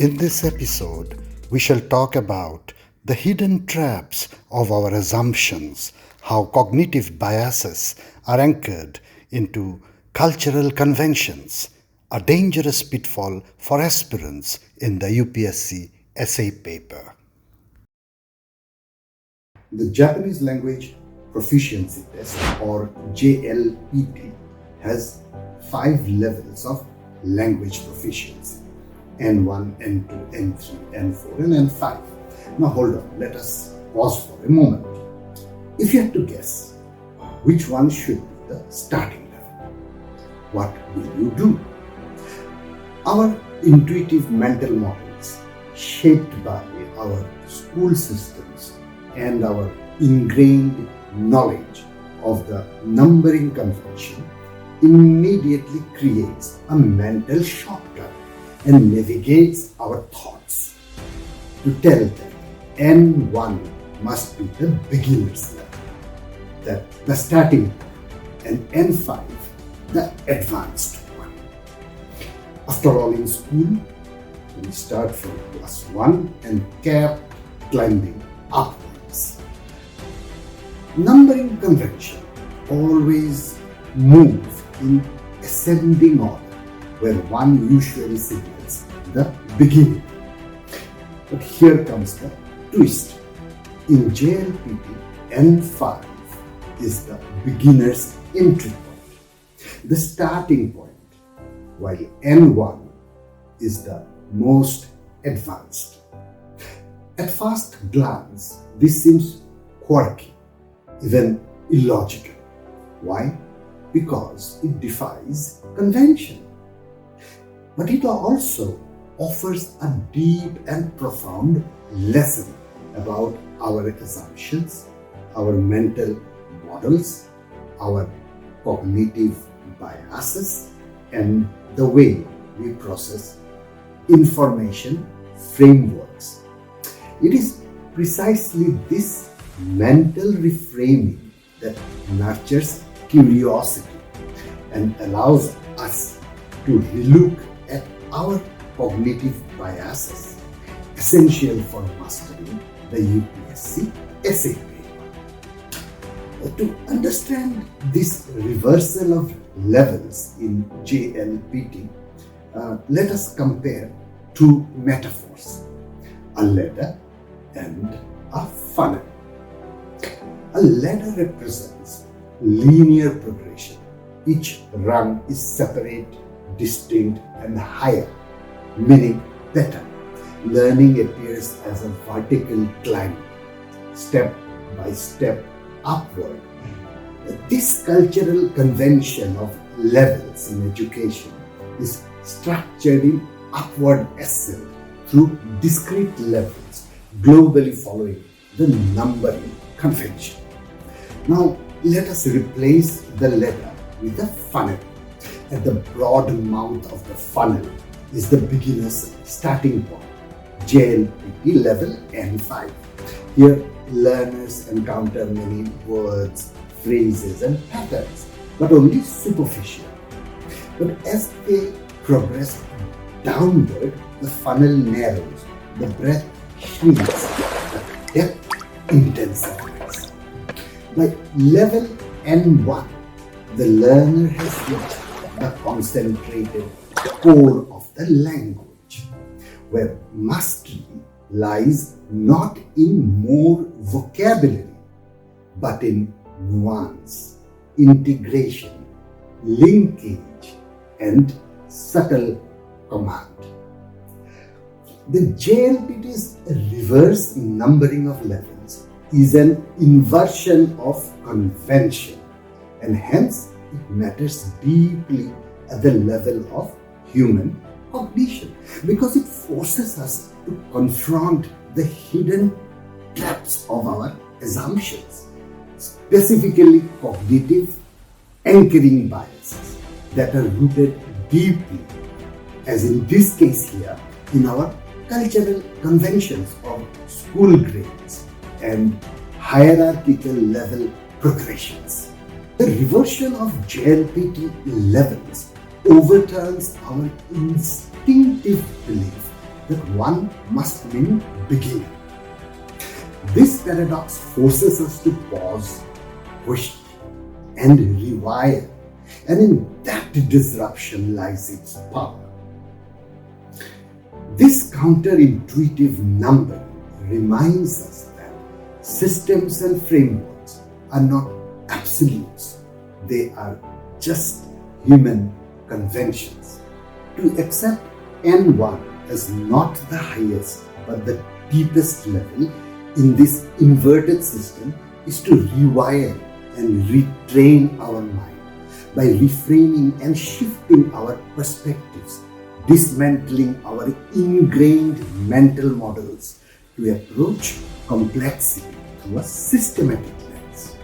In this episode, we shall talk about the hidden traps of our assumptions, how cognitive biases are anchored into cultural conventions, a dangerous pitfall for aspirants in the UPSC essay paper. The Japanese Language Proficiency Test, or JLPT, has 5 levels of language proficiency: N1, N2, N3, N4, and N5. Now hold on, let us pause for a moment. If you had to guess which one should be the starting level, what will you do? Our intuitive mental models, shaped by our school systems and our ingrained knowledge of the numbering convention, immediately creates a mental shortcut and navigates our thoughts to tell that N1 must be the beginner's level, that the starting point, and N5 the advanced one. After all, in school, we start from class 1 and kept climbing upwards. Numbering convention always moves in ascending order, where 1 usually signals the beginning. But here comes the twist. In JLPT, N5 is the beginner's entry point, the starting point, while N1 is the most advanced. At first glance, this seems quirky, even illogical. Why? Because it defies convention. But it also offers a deep and profound lesson about our assumptions, our mental models, our cognitive biases, and the way we process information frameworks. It is precisely this mental reframing that nurtures curiosity and allows us to relook at our cognitive biases, essential for mastering the UPSC essay paper. To understand this reversal of levels in JLPT, let us compare 2 metaphors: a ladder and a funnel. A ladder represents linear progression. Each rung is separate, distinct, and higher, meaning better. Learning appears as a vertical climb, step by step upward. This cultural convention of levels in education is structured in upward ascent through discrete levels, globally following the numbering convention. Now, let us replace the ladder with a funnel. At the broad mouth of the funnel is the beginner's starting point, JLPT level N5. Here, learners encounter many words, phrases, and patterns, but only superficial. But as they progress downward, the funnel narrows, the breadth shrinks, the depth intensifies. By level N1, the learner has reached the concentrated core of the language, where mastery lies not in more vocabulary, but in nuance, integration, linkage, and subtle command. The JLPT's reverse numbering of levels is an inversion of convention, and hence it matters deeply at the level of human cognition, because it forces us to confront the hidden traps of our assumptions, specifically cognitive anchoring biases that are rooted deeply, as in this case here, in our cultural conventions of school grades and hierarchical level progressions. The reversion of JLPT levels overturns our instinctive belief that one must mean beginner. This paradox forces us to pause, question, and rewire, and in that disruption lies its power. This counterintuitive numbering reminds us that systems and frameworks are not absolutes. They are just human conventions. To accept N1 as not the highest but the deepest level in this inverted system is to rewire and retrain our mind by reframing and shifting our perspectives, dismantling our ingrained mental models to approach complexity through a systematic lens.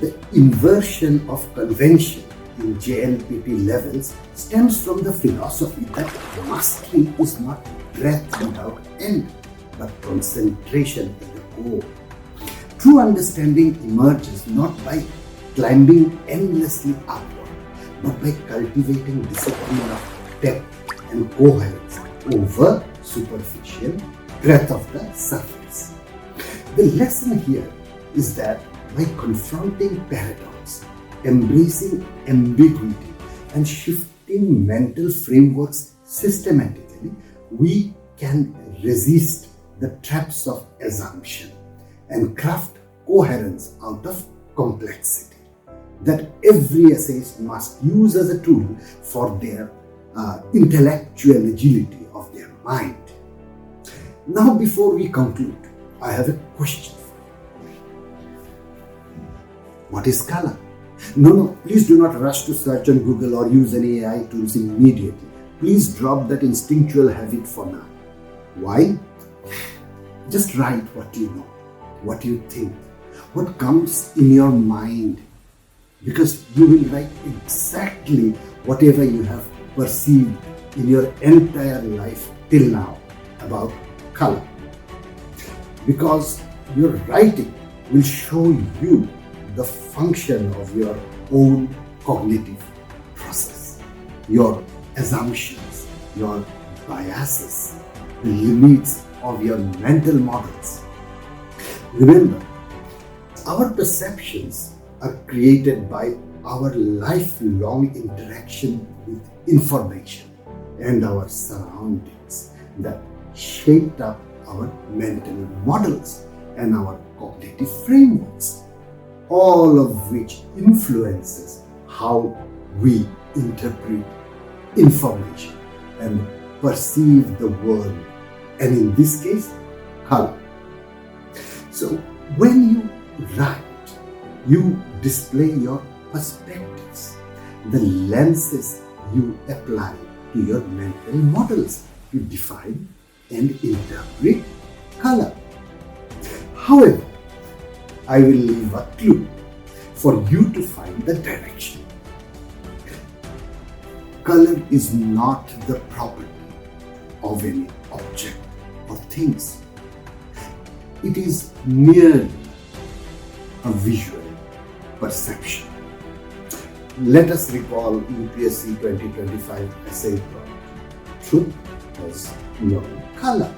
The inversion of convention in JLPT levels stems from the philosophy that mastery is not breadth without end, but concentration at the core. True understanding emerges not by climbing endlessly upward, but by cultivating discipline of depth and coherence over superficial breadth of the surface. The lesson here is that by confronting paradox, embracing ambiguity, and shifting mental frameworks systematically, we can resist the traps of assumption and craft coherence out of complexity that every essayist must use as a tool for their intellectual agility of their mind. Now, before we conclude, I have a question for you. What is color? No, please do not rush to search on Google or use any AI tools immediately. Please drop that instinctual habit for now. Why? Just write what you know, what you think, what comes in your mind, because you will write exactly whatever you have perceived in your entire life till now about color. Because your writing will show you the function of your own cognitive process, your assumptions, your biases, the limits of your mental models. Remember, our perceptions are created by our lifelong interaction with information and our surroundings that shaped up our mental models and our cognitive frameworks, all of which influences how we interpret information and perceive the world, and in this case, color. So when you write, you display your perspectives, the lenses you apply to your mental models to define and interpret color. However, I will leave a clue for you to find the direction. Color is not the property of any object or things. It is merely a visual perception. Let us recall UPSC 2025 essay problem. Truth has no color.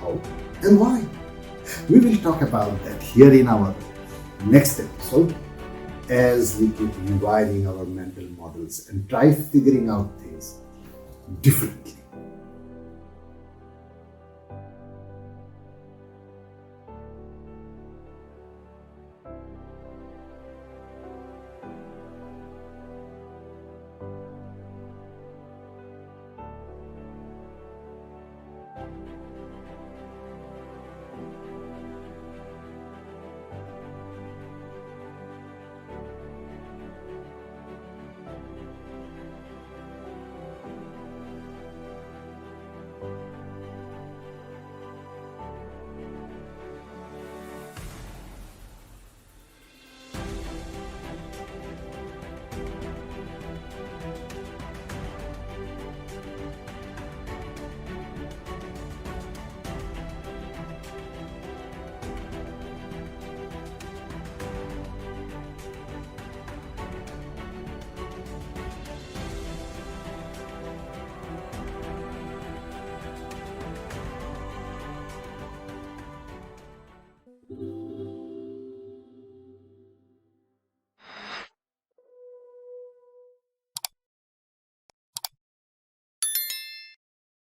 How and why? We will talk about that here in our next episode as we keep rewiring our mental models and try figuring out things differently.